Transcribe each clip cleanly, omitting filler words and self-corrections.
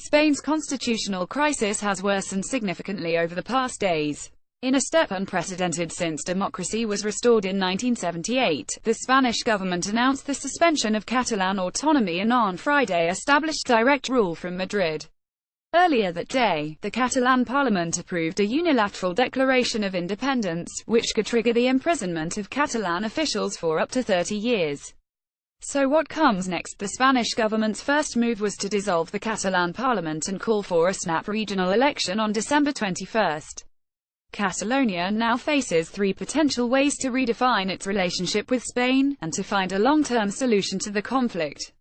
Spain's constitutional crisis has worsened significantly over the past days. In a step unprecedented since democracy was restored in 1978, the Spanish government announced the suspension of Catalan autonomy and on Friday established direct rule from Madrid. Earlier that day, the Catalan parliament approved a unilateral declaration of independence, which could trigger the imprisonment of Catalan officials for up to 30 years. So what comes next? The Spanish government's first move was to dissolve the Catalan parliament and call for a snap regional election on December 21. Catalonia now faces three potential ways to redefine its relationship with Spain, and to find a long-term solution to the conflict.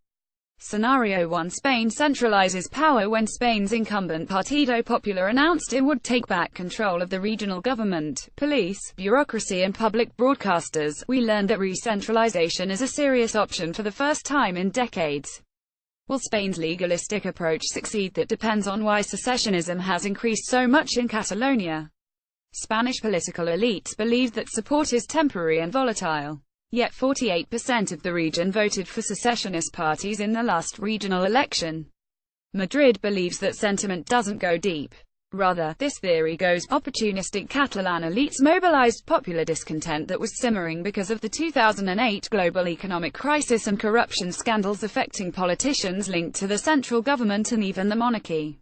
Scenario 1: Spain centralizes power. When Spain's incumbent Partido Popular announced it would take back control of the regional government, police, bureaucracy and public broadcasters, we learned that re-centralization is a serious option for the first time in decades. Will Spain's legalistic approach succeed? That depends on why secessionism has increased so much in Catalonia. Spanish political elites believe that support is temporary and volatile. Yet 48% of the region voted for secessionist parties in the last regional election. Madrid believes that sentiment doesn't go deep. Rather, this theory goes opportunistic. Catalan elites mobilized popular discontent that was simmering because of the 2008 global economic crisis and corruption scandals affecting politicians linked to the central government and even the monarchy.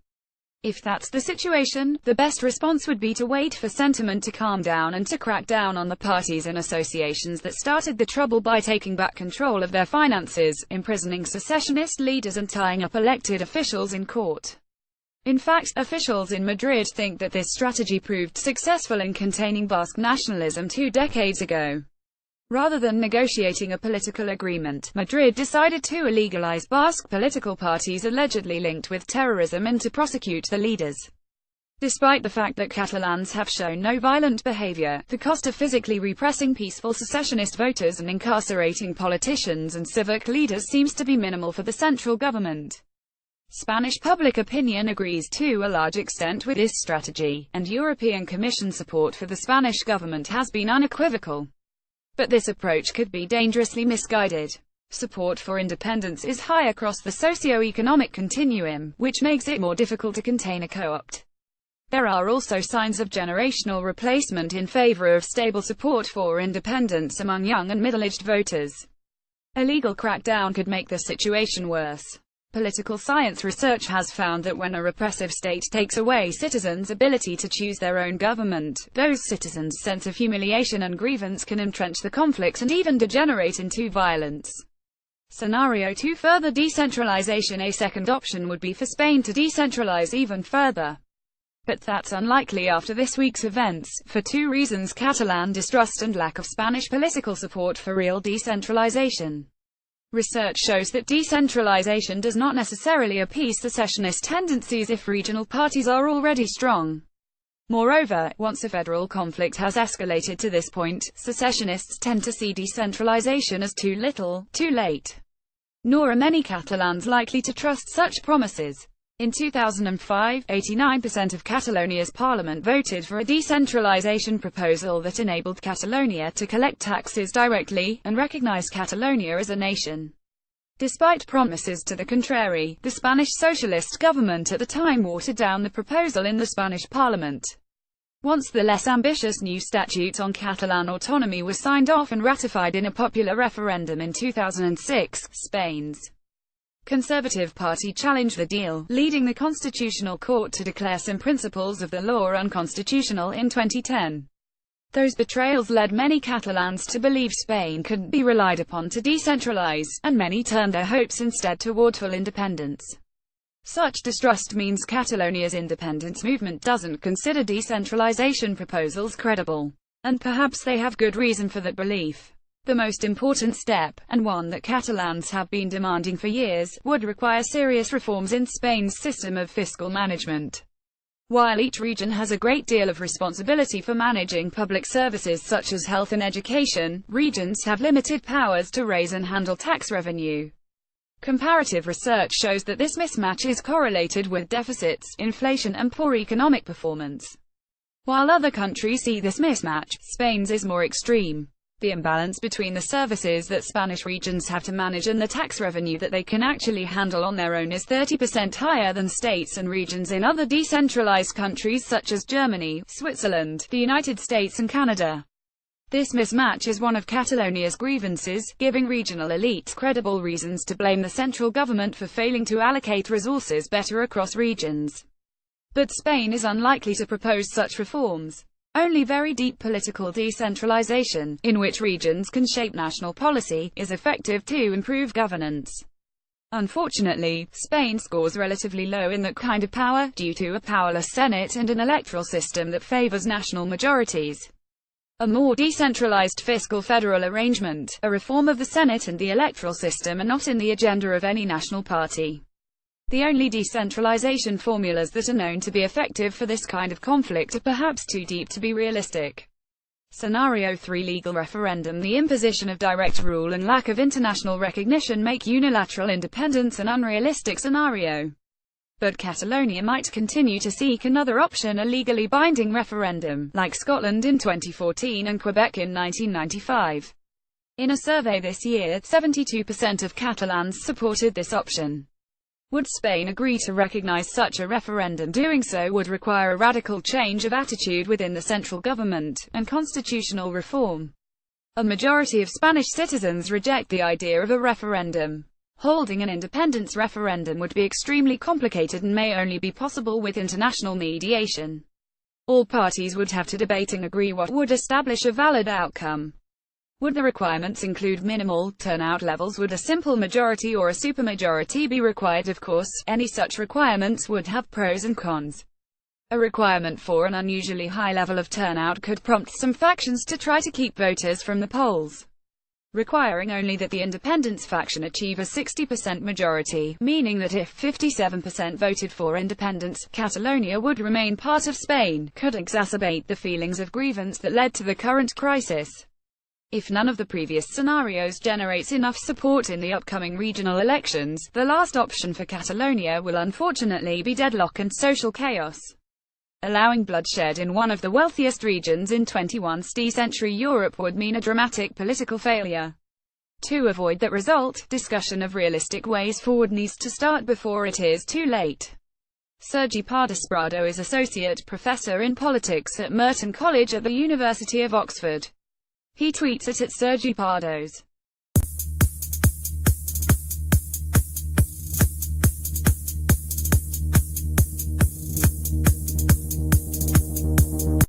If that's the situation, the best response would be to wait for sentiment to calm down and to crack down on the parties and associations that started the trouble by taking back control of their finances, imprisoning secessionist leaders and tying up elected officials in court. In fact, officials in Madrid think that this strategy proved successful in containing Basque nationalism 2 decades ago. Rather than negotiating a political agreement, Madrid decided to illegalize Basque political parties allegedly linked with terrorism and to prosecute the leaders. Despite the fact that Catalans have shown no violent behavior, the cost of physically repressing peaceful secessionist voters and incarcerating politicians and civic leaders seems to be minimal for the central government. Spanish public opinion agrees to a large extent with this strategy, and European Commission support for the Spanish government has been unequivocal. But this approach could be dangerously misguided. Support for independence is high across the socio-economic continuum, which makes it more difficult to contain a co-opt. There are also signs of generational replacement in favor of stable support for independence among young and middle-aged voters. A legal crackdown could make the situation worse. Political science research has found that when a repressive state takes away citizens' ability to choose their own government, those citizens' sense of humiliation and grievance can entrench the conflict and even degenerate into violence. Scenario 2: Further decentralization. A second option would be for Spain to decentralize even further. But that's unlikely after this week's events, for 2 reasons: Catalan distrust and lack of Spanish political support for real decentralization. Research shows that decentralization does not necessarily appease secessionist tendencies if regional parties are already strong. Moreover, once a federal conflict has escalated to this point, secessionists tend to see decentralization as too little, too late. Nor are many Catalans likely to trust such promises. In 2005, 89% of Catalonia's parliament voted for a decentralization proposal that enabled Catalonia to collect taxes directly, and recognize Catalonia as a nation. Despite promises to the contrary, the Spanish socialist government at the time watered down the proposal in the Spanish parliament. Once the less ambitious new statute on Catalan autonomy was signed off and ratified in a popular referendum in 2006, Spain's Conservative Party challenged the deal, leading the Constitutional Court to declare some principles of the law unconstitutional in 2010. Those betrayals led many Catalans to believe Spain couldn't be relied upon to decentralize, and many turned their hopes instead toward full independence. Such distrust means Catalonia's independence movement doesn't consider decentralization proposals credible. And perhaps they have good reason for that belief. The most important step, and one that Catalans have been demanding for years, would require serious reforms in Spain's system of fiscal management. While each region has a great deal of responsibility for managing public services such as health and education, regions have limited powers to raise and handle tax revenue. Comparative research shows that this mismatch is correlated with deficits, inflation and poor economic performance. While other countries see this mismatch, Spain's is more extreme. The imbalance between the services that Spanish regions have to manage and the tax revenue that they can actually handle on their own is 30% higher than states and regions in other decentralized countries such as Germany, Switzerland, the United States and Canada. This mismatch is one of Catalonia's grievances, giving regional elites credible reasons to blame the central government for failing to allocate resources better across regions. But Spain is unlikely to propose such reforms. Only very deep political decentralization, in which regions can shape national policy, is effective to improve governance. Unfortunately, Spain scores relatively low in that kind of power, due to a powerless Senate and an electoral system that favors national majorities. A more decentralized fiscal federal arrangement, a reform of the Senate and the electoral system are not in the agenda of any national party. The only decentralization formulas that are known to be effective for this kind of conflict are perhaps too deep to be realistic. Scenario 3: Legal referendum. The imposition of direct rule and lack of international recognition make unilateral independence an unrealistic scenario. But Catalonia might continue to seek another option, a legally binding referendum, like Scotland in 2014 and Quebec in 1995. In a survey this year, 72% of Catalans supported this option. Would Spain agree to recognize such a referendum? Doing so would require a radical change of attitude within the central government, and constitutional reform. A majority of Spanish citizens reject the idea of a referendum. Holding an independence referendum would be extremely complicated and may only be possible with international mediation. All parties would have to debate and agree what would establish a valid outcome. Would the requirements include minimal turnout levels? Would a simple majority or a supermajority be required? Of course, any such requirements would have pros and cons. A requirement for an unusually high level of turnout could prompt some factions to try to keep voters from the polls. Requiring only that the independence faction achieve a 60% majority, meaning that if 57% voted for independence, Catalonia would remain part of Spain, could exacerbate the feelings of grievance that led to the current crisis. If none of the previous scenarios generates enough support in the upcoming regional elections, the last option for Catalonia will unfortunately be deadlock and social chaos. Allowing bloodshed in one of the wealthiest regions in 21st century Europe would mean a dramatic political failure. To avoid that result, discussion of realistic ways forward needs to start before it is too late. Sergi Pardo is Associate Professor in Politics at Merton College at the University of Oxford. He tweets at Sergi Pardos.